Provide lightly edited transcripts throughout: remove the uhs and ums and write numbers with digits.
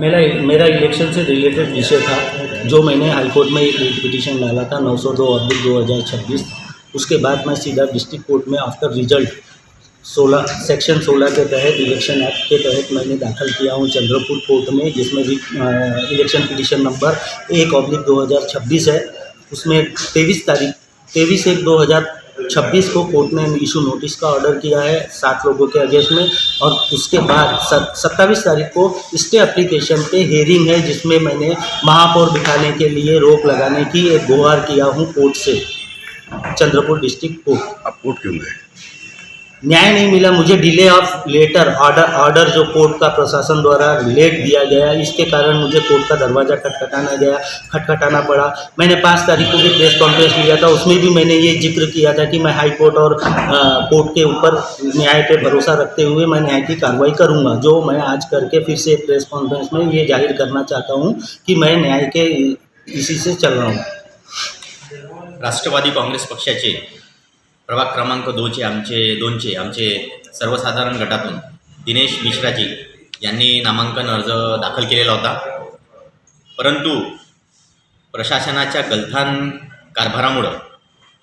मेरा मेरा इलेक्शन से रिलेटेड विषय था, जो मैंने हाईकोर्ट में एक रिट पिटीशन डाला था 902/2026। उसके बाद मैं सीधा डिस्ट्रिक्ट कोर्ट में आफ्टर रिजल्ट 16 सेक्शन 16 के तहत इलेक्शन एक्ट के तहत मैंने दाखिल किया हूँ चंद्रपुर कोर्ट में, जिसमें इलेक्शन पिटीशन नंबर 1/2026 है। उसमें 23/1/2026 को कोर्ट ने इशू नोटिस का ऑर्डर किया है 7 लोगों के अगेंस्ट में, और उसके बाद 27 तारीख को स्टे एप्लीकेशन पे हेयरिंग है, जिसमें मैंने महापौर बिठाने के लिए रोक लगाने की एक गुहार किया हूँ कोर्ट से, चंद्रपुर डिस्ट्रिक्ट कोर्ट। आप कोर्ट क्यों गए? न्याय नहीं मिला मुझे, डिले ऑफ लेटर ऑर्डर जो कोर्ट का प्रशासन द्वारा लेट दिया गया, इसके कारण मुझे कोर्ट का दरवाज़ा खटखटाना पड़ा। मैंने 5 तारीख को भी प्रेस कॉन्फ्रेंस लिया था, उसमें भी मैंने ये जिक्र किया था कि मैं हाई कोर्ट और कोर्ट के ऊपर न्याय पे भरोसा रखते हुए मैं न्याय की कार्रवाई करूँगा, जो मैं आज करके फिर से प्रेस कॉन्फ्रेंस में ये जाहिर करना चाहता हूँ कि मैं न्याय के इसी से चल रहा हूँ। राष्ट्रवादी काँग्रेस पक्षाचे प्रभाग क्रमांक 2चे आमचे सर्वसाधारण गटातून दिनेश मिश्राजी यांनी नामांकन अर्ज दाखल केलेला होता, परंतु प्रशासनाच्या गलथान कारभारामुळं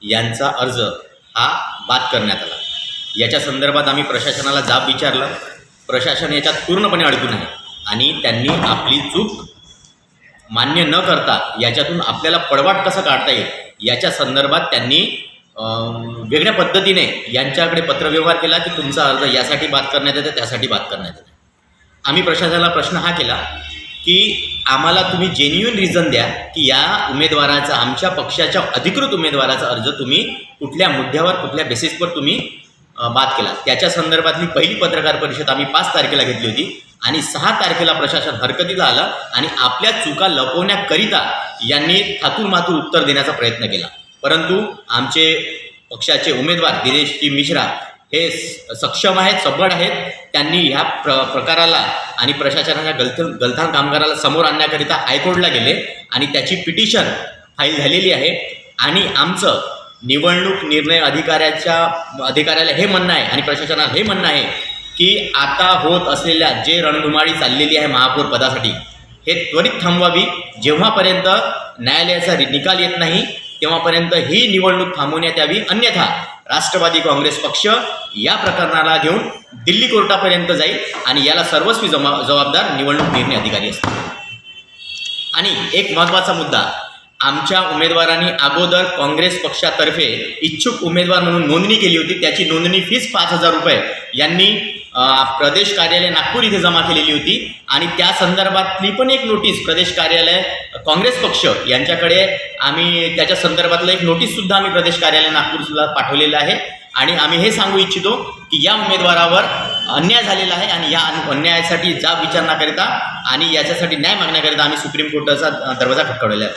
यांचा अर्ज हा बाद करण्यात आला। याच्या संदर्भात आम्ही प्रशासनाला जाब विचारला। प्रशासन याच्यात पूर्णपणे अडकून आहे आणि त्यांनी आपली चूक मान्य न करता याच्यातून आपल्याला पळवाट कसं काढता येईल याच्या संदर्भात त्यांनी वेगळ्या पद्धतीने यांच्याकडे पत्रव्यवहार केला की तुमचा अर्ज यासाठी बाद करण्यात येतो, त्यासाठी बाद करण्यात येतो। आम्ही प्रशासनाला प्रश्न हा केला की आम्हाला तुम्ही जेन्युइन रिझन द्या की या उमेदवाराचा, आमच्या पक्षाच्या अधिकृत उमेदवाराचा अर्ज तुम्ही कुठल्या मुद्द्यावर, कुठल्या बेसिसवर तुम्ही बाद केला। त्याच्या संदर्भातली पहिली पत्रकार परिषद आम्ही 5 तारखेला घेतली होती आणि 6 तारखेला प्रशासन हरकतीला आलं आणि आपल्या चुका लपवण्याकरिता यांनी थातूरमातूर उत्तर देण्याचा प्रयत्न केला, परंतु आमचे पक्षाचे उमेदवार दिनेशजी मिश्रा हे सक्षम आहेत, सबळ आहेत। त्यांनी ह्या प्रकाराला आणि प्रशासनाच्या गलथान कामगाराला समोर आणण्याकरिता हायकोर्टला गेले आणि त्याची पिटिशन फाईल झालेली आहे। आणि आमचं निवडणूक निर्णय अधिकाऱ्याला हे म्हणणं आहे आणि प्रशासनाला हे म्हणणं आहे की आता होत असलेल्या जे रणधुमाळी चाललेली आहे महापौर पदासाठी, हे त्वरित थांबवावी। जेव्हापर्यंत न्यायालयाचा निकाल येत नाही तेव्हापर्यंत ही निवडणूक थांबवण्यात यावी, अन्यथा राष्ट्रवादी काँग्रेस पक्ष या प्रकरणाला घेऊन दिल्ली कोर्टापर्यंत जाईल आणि याला सर्वस्वी जबाबदार निवडणूक निर्णय अधिकारी असतील। आणि एक महत्त्वाचा मुद्दा, आमच्या उमेदवारांनी अगोदर काँग्रेस पक्षातर्फे इच्छुक उमेदवार म्हणून नोंदणी केली होती, त्याची नोंदणी फीस 5,000 रुपये यांनी प्रदेश कार्यालय नागपूर इथे जमा केलेली होती आणि त्या संदर्भातली पण एक नोटीस प्रदेश कार्यालय काँग्रेस पक्ष यांच्याकडे आम्ही त्याच्या संदर्भातलं एक नोटीससुद्धा आम्ही प्रदेश कार्यालय नागपूरला पाठवलेलं आहे। आणि आम्ही हे सांगू इच्छितो की या उमेदवारावर अन्याय झालेला आहे आणि या अन्यायासाठी जाब विचारण्याकरिता आणि याच्यासाठी न्याय मागण्याकरिता आम्ही सुप्रीम कोर्टाचा दरवाजा खटखटवलेला आहे।